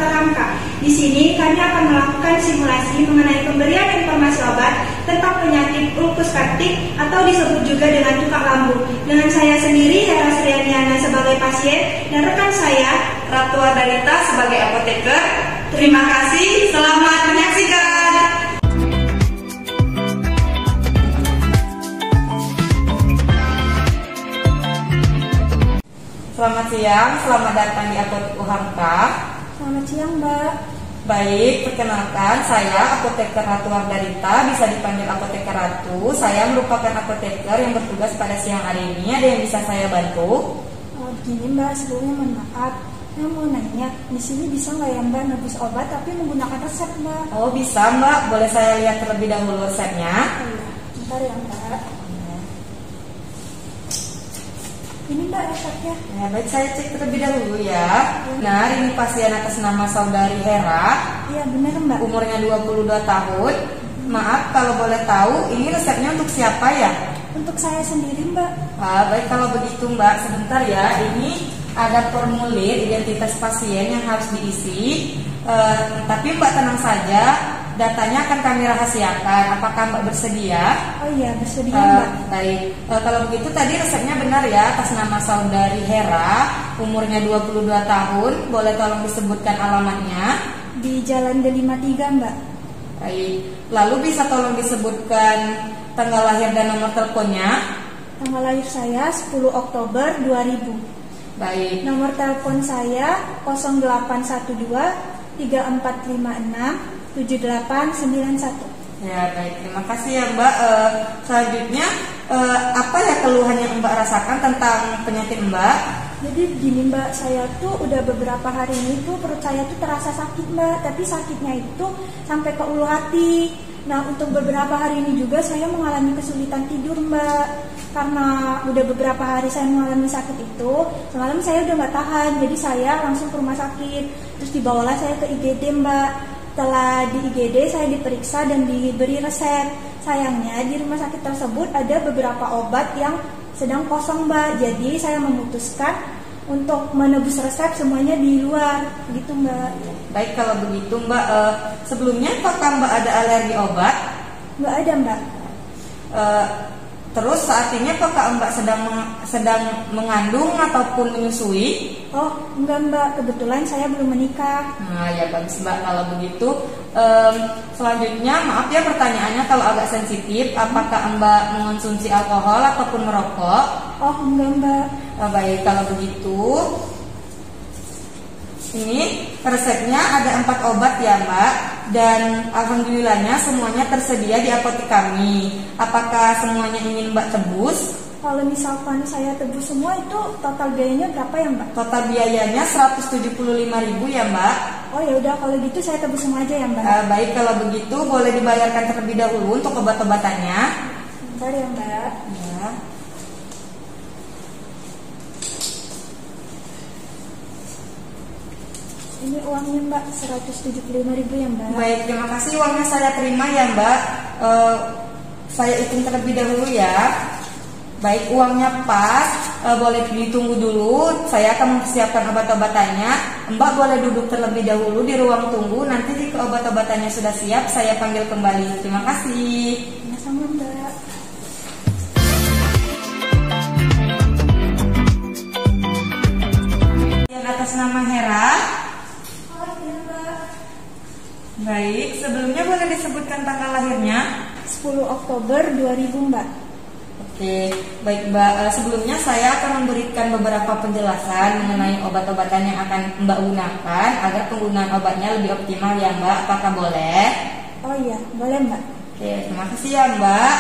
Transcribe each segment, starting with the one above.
Dr. Hamka. Di sini kami akan melakukan simulasi mengenai pemberian informasi obat tentang penyakit ulkus peptik atau disebut juga dengan tukak lambung. Dengan saya sendiri, Hera Srianiana sebagai pasien, dan rekan saya, Ratu Ardarita sebagai apoteker. Terima kasih, selamat menyaksikan. Selamat siang, selamat datang di Apotek Hamka. Selamat siang, Mbak. Baik, perkenalkan saya apoteker Ratu Ardarita, bisa dipanggil apoteker Ratu. Saya merupakan apoteker yang bertugas pada siang hari ini. Ada yang bisa saya bantu? Begini Mbak, sebelumnya mohon maaf. Saya mau nanya, di sini bisa nggak ya Mbak nebus obat tapi menggunakan resep Mbak? Oh bisa Mbak, boleh saya lihat terlebih dahulu resepnya? Oh iya, bentar ya Mbak. Ini Mbak resepnya. Ya, baik, saya cek terlebih dahulu ya. Benar, ini pasien atas nama saudari Hera. Iya benar Mbak. Umurnya 22 tahun. Maaf kalau boleh tahu, ini resepnya untuk siapa ya? Untuk saya sendiri Mbak. Baik, kalau begitu Mbak, sebentar ya. Ini ada formulir identitas pasien yang harus diisi. Tapi Mbak tenang saja, datanya akan kami rahasiakan. Apakah Mbak bersedia? Oh iya, bersedia Mbak. Baik, kalau begitu tadi resepnya benar ya, atas nama saudari Hera, umurnya 22 tahun. Boleh tolong disebutkan alamatnya? Di Jalan D53 Mbak. Baik, lalu bisa tolong disebutkan tanggal lahir dan nomor teleponnya? Tanggal lahir saya 10 Oktober 2000. Baik. Nomor telepon saya 0812 3456 7891. Ya baik, terima kasih ya Mbak. Selanjutnya apa ya keluhan yang Mbak rasakan tentang penyakit Mbak? Jadi begini Mbak, saya tuh udah beberapa hari ini tuh perut saya tuh terasa sakit Mbak, tapi sakitnya itu sampai ke ulu hati. Nah untuk beberapa hari ini juga saya mengalami kesulitan tidur Mbak, karena udah beberapa hari saya mengalami sakit itu. Semalam saya udah nggak tahan, jadi saya langsung ke rumah sakit. Terus dibawalah saya ke IGD Mbak. Setelah di IGD saya diperiksa dan diberi resep. Sayangnya di rumah sakit tersebut ada beberapa obat yang sedang kosong Mbak. Jadi saya memutuskan untuk menebus resep semuanya di luar, gitu Mbak. Baik, kalau begitu Mbak, sebelumnya apakah Mbak ada alergi obat? Nggak ada Mbak. Terus saat ini apakah Mbak sedang mengandung ataupun menyusui? Oh enggak Mbak, kebetulan saya belum menikah. Nah ya bagus Mbak, kalau begitu selanjutnya maaf ya pertanyaannya kalau agak sensitif. Apakah Mbak mengonsumsi alkohol ataupun merokok? Oh enggak Mbak. Baik, kalau begitu ini resepnya ada 4 obat ya Mbak, dan alhamdulillahnya semuanya tersedia di apotek kami. Apakah semuanya ingin Mbak tebus? Kalau misalkan saya tebus semua itu total biayanya berapa ya Mbak? Total biayanya 175.000 ya Mbak. Oh ya udah, kalau gitu saya tebus semua aja ya Mbak. Baik, kalau begitu boleh dibayarkan terlebih dahulu untuk obat-obatannya. Bentar ya Mbak. Ya. Ini uangnya Mbak, 175.000 ya Mbak. Baik, terima kasih, uangnya saya terima ya Mbak. Saya hitung terlebih dahulu ya. Baik, uangnya pas. Boleh ditunggu dulu, saya akan mempersiapkan obat-obatannya. Mbak boleh duduk terlebih dahulu di ruang tunggu. Nanti jika obat-obatannya sudah siap, saya panggil kembali. Terima kasih. Sama-sama Mbak. Yang atas nama Hera. Baik, sebelumnya boleh disebutkan tanggal lahirnya? 10 Oktober 2000 Mbak. Oke, baik Mbak. Sebelumnya saya akan memberikan beberapa penjelasan mengenai obat-obatan yang akan Mbak gunakan agar penggunaan obatnya lebih optimal ya Mbak. Apakah boleh? Oh iya, boleh Mbak. Oke, terima kasih ya Mbak.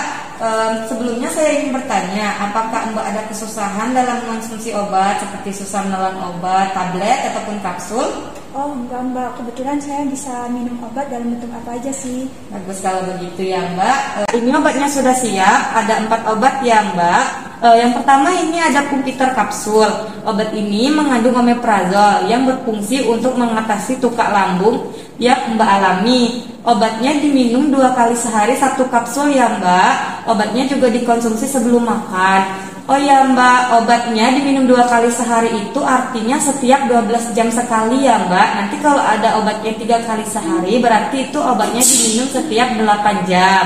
Sebelumnya saya ingin bertanya, apakah Mbak ada kesusahan dalam mengonsumsi obat seperti susah menelan obat, tablet ataupun kapsul? Oh enggak Mbak, kebetulan saya bisa minum obat dalam bentuk apa aja sih. Bagus kalau begitu ya Mbak. Ini obatnya sudah siap, ada 4 obat ya Mbak. Yang pertama ini ada Pumipiter kapsul. Obat ini mengandung omeprazol yang berfungsi untuk mengatasi tukak lambung yang Mbak alami. Obatnya diminum 2 kali sehari 1 kapsul ya Mbak. Obatnya juga dikonsumsi sebelum makan. Oh ya Mbak, obatnya diminum 2 kali sehari itu artinya setiap 12 jam sekali ya Mbak. Nanti kalau ada obatnya 3 kali sehari berarti itu obatnya diminum setiap 8 jam.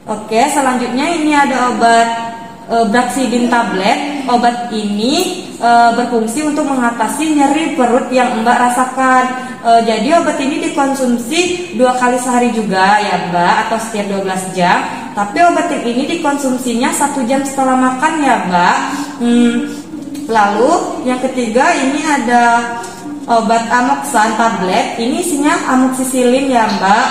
Oke, selanjutnya ini ada obat Braccidin tablet. Obat ini berfungsi untuk mengatasi nyeri perut yang Mbak rasakan. Jadi obat ini dikonsumsi 2 kali sehari juga ya Mbak, atau setiap 12 jam. Tapi obat ini dikonsumsinya 1 jam setelah makan ya Mbak. Lalu yang ketiga ini ada obat Amoxan tablet. Ini isinya amoxicillin ya Mbak.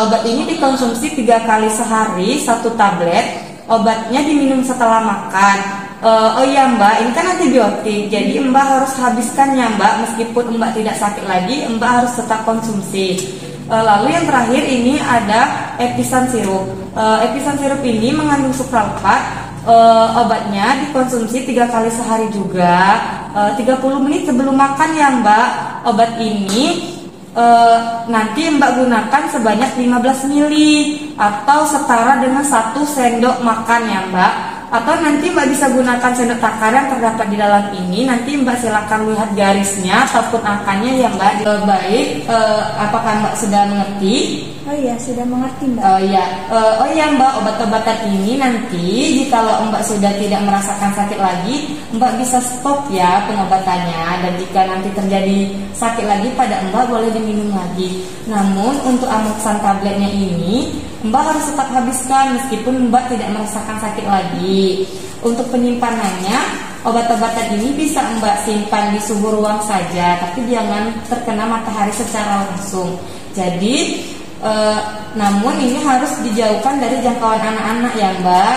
Obat ini dikonsumsi 3 kali sehari 1 tablet. Obatnya diminum setelah makan. Oh iya Mbak, ini kan antibiotik, jadi Mbak harus habiskan ya Mbak. Meskipun Mbak tidak sakit lagi, Mbak harus tetap konsumsi. Lalu yang terakhir ini ada Episan sirup. Episan sirup ini mengandung supralfat. Obatnya dikonsumsi 3 kali sehari juga, 30 menit sebelum makan ya Mbak. Obat ini nanti Mbak gunakan sebanyak 15 ml atau setara dengan 1 sendok makan ya Mbak. Atau nanti Mbak bisa gunakan sendok takar yang terdapat di dalam ini. Nanti Mbak silakan lihat garisnya ataupun angkanya ya Mbak. Baik, apakah Mbak sudah mengerti? Oh iya, sudah mengerti Mbak. Oh iya Mbak, obat-obatan ini nanti jika Mbak sudah tidak merasakan sakit lagi, Mbak bisa stop ya pengobatannya. Dan jika nanti terjadi sakit lagi pada Mbak, boleh diminum lagi. Namun untuk Amoxan tabletnya ini Mbak harus tetap habiskan meskipun Mbak tidak merasakan sakit lagi. Untuk penyimpanannya, obat-obatan ini bisa Mbak simpan di suhu ruang saja, tapi jangan terkena matahari secara langsung. Jadi namun ini harus dijauhkan dari jangkauan anak-anak ya Mbak.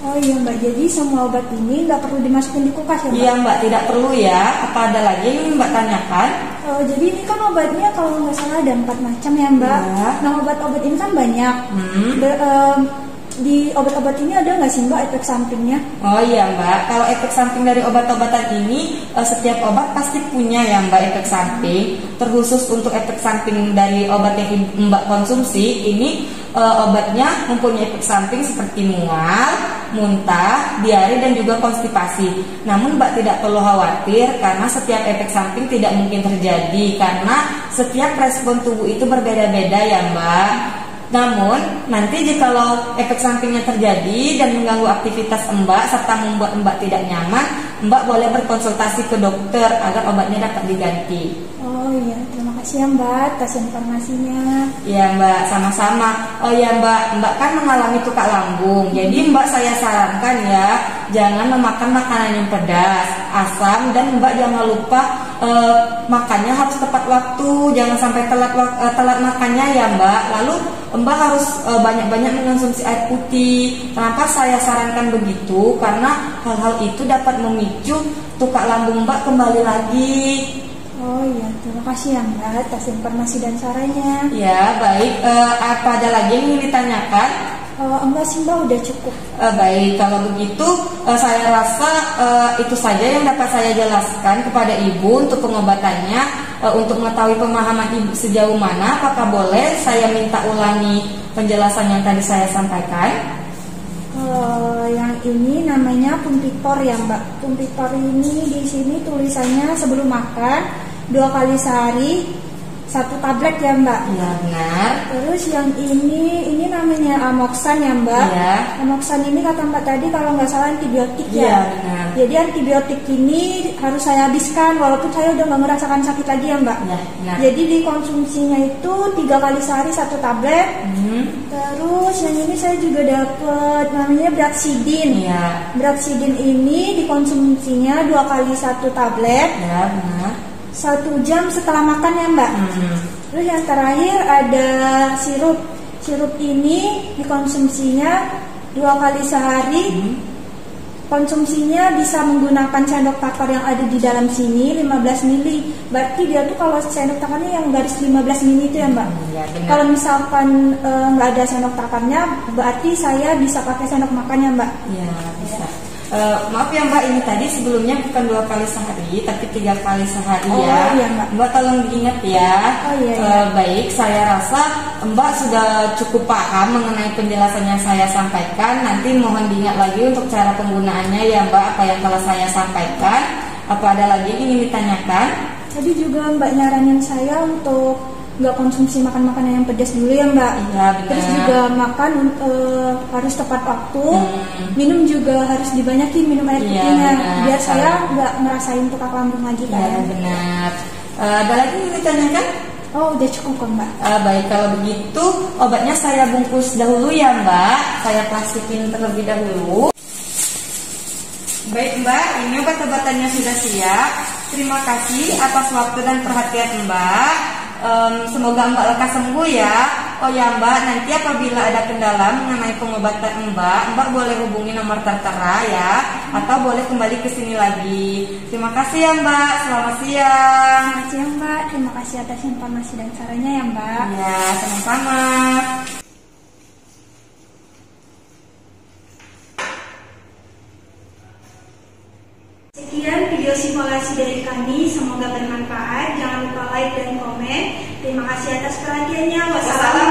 Oh iya Mbak, jadi semua obat ini nggak perlu dimasukin di kulkas ya Mbak? Iya Mbak, tidak perlu ya. Apa ada lagi yang Mbak tanyakan? Jadi ini kan obatnya kalau nggak salah ada 4 macam ya Mbak. Ya. Nah obat-obat ini kan banyak. Di obat-obat ini ada nggak sih Mbak efek sampingnya? Oh iya Mbak, kalau efek samping dari obat-obatan ini setiap obat pasti punya ya Mbak efek samping. Terkhusus untuk efek samping dari obat yang Mbak konsumsi ini, obatnya mempunyai efek samping seperti mual, muntah, diare dan juga konstipasi. Namun Mbak tidak perlu khawatir karena setiap efek samping tidak mungkin terjadi karena setiap respon tubuh itu berbeda-beda ya Mbak. Namun, nanti jikalau efek sampingnya terjadi dan mengganggu aktivitas Mbak serta membuat Mbak tidak nyaman, Mbak boleh berkonsultasi ke dokter agar obatnya dapat diganti. Oh iya, terima kasih ya Mbak atas informasinya. Iya Mbak, sama-sama. Oh iya Mbak, Mbak kan mengalami tukak lambung. Jadi Mbak saya sarankan ya, jangan memakan makanan yang pedas, asam, dan Mbak jangan lupa makannya harus tepat waktu, jangan sampai telat makannya ya Mbak. Lalu Mbak harus banyak-banyak mengonsumsi air putih. Kenapa saya sarankan begitu? Karena hal-hal itu dapat memicu tukak lambung Mbak kembali lagi. Oh iya, terima kasih ya Mbak atas informasi dan sarannya. Ya baik, apa ada lagi yang ingin ditanyakan? Enggak sih Mbak, udah cukup. Baik, kalau begitu saya rasa itu saja yang dapat saya jelaskan kepada Ibu untuk pengobatannya. Untuk mengetahui pemahaman Ibu sejauh mana, apakah boleh saya minta ulangi penjelasan yang tadi saya sampaikan? Yang ini namanya Pumpitor ya Mbak. Pumpitor ini di sini tulisannya sebelum makan 2 kali sehari 1 tablet ya Mbak. Iya benar. Terus yang ini namanya Amoxan ya Mbak. Iya. Amoxan ini kata Mbak tadi kalau nggak salah antibiotik ya. Iya benar. Jadi antibiotik ini harus saya habiskan walaupun saya udah nggak merasakan sakit lagi ya Mbak. Iya benar. Jadi dikonsumsinya itu 3 kali sehari 1 tablet. Terus yang ini saya juga dapat namanya Braccidin. Iya. Braccidin ini dikonsumsinya 2 kali 1 tablet. Iya benar. 1 jam setelah makan ya Mbak. Terus yang terakhir ada sirup. Sirup ini dikonsumsinya 2 kali sehari. Konsumsinya bisa menggunakan sendok takar yang ada di dalam sini 15 ml. Berarti dia tuh kalau sendok takarnya yang garis 15 ml itu ya Mbak. Ya, kalau misalkan nggak ada sendok takarnya, berarti saya bisa pakai sendok makannya Mbak. Iya bisa. Maaf ya Mbak, ini tadi sebelumnya bukan 2 kali sehari, tapi 3 kali sehari ya. Iya, Mbak. Mbak tolong diingat ya. Iya. Baik, saya rasa Mbak sudah cukup paham mengenai penjelasan yang saya sampaikan. Nanti mohon diingat lagi untuk cara penggunaannya ya Mbak, apa yang telah saya sampaikan. Apa ada lagi yang ingin ditanyakan? Tadi juga Mbak nyaranin saya untuk nggak konsumsi makanan yang pedas dulu ya Mbak. Iya, benar. Terus juga makan harus tepat waktu. Minum juga harus dibanyakin minum air putihnya, biar saya nggak ngerasain tukak lambung lagi kan. Iya, benar. Ada lagi yang ditanyakan? Oh, udah cukup kok Mbak. Baik, kalau begitu obatnya saya bungkus dahulu ya Mbak. Saya plastikin terlebih dahulu. Baik Mbak, ini obat-obatannya sudah siap. Terima kasih atas waktu dan perhatian Mbak. Semoga Mbak lekas sembuh ya. Oh ya Mbak, nanti apabila ada kendala mengenai pengobatan Mbak boleh hubungi nomor tertera ya, atau boleh kembali ke sini lagi. Terima kasih ya Mbak. Selamat siang. Selamat siang Mbak. Terima kasih atas informasi dan sarannya ya Mbak. Ya, sama-sama. Sekian video simulasi dari kami, semoga bermanfaat. Jangan lupa like dan komen. Terima kasih atas perhatiannya. Wassalamualaikum.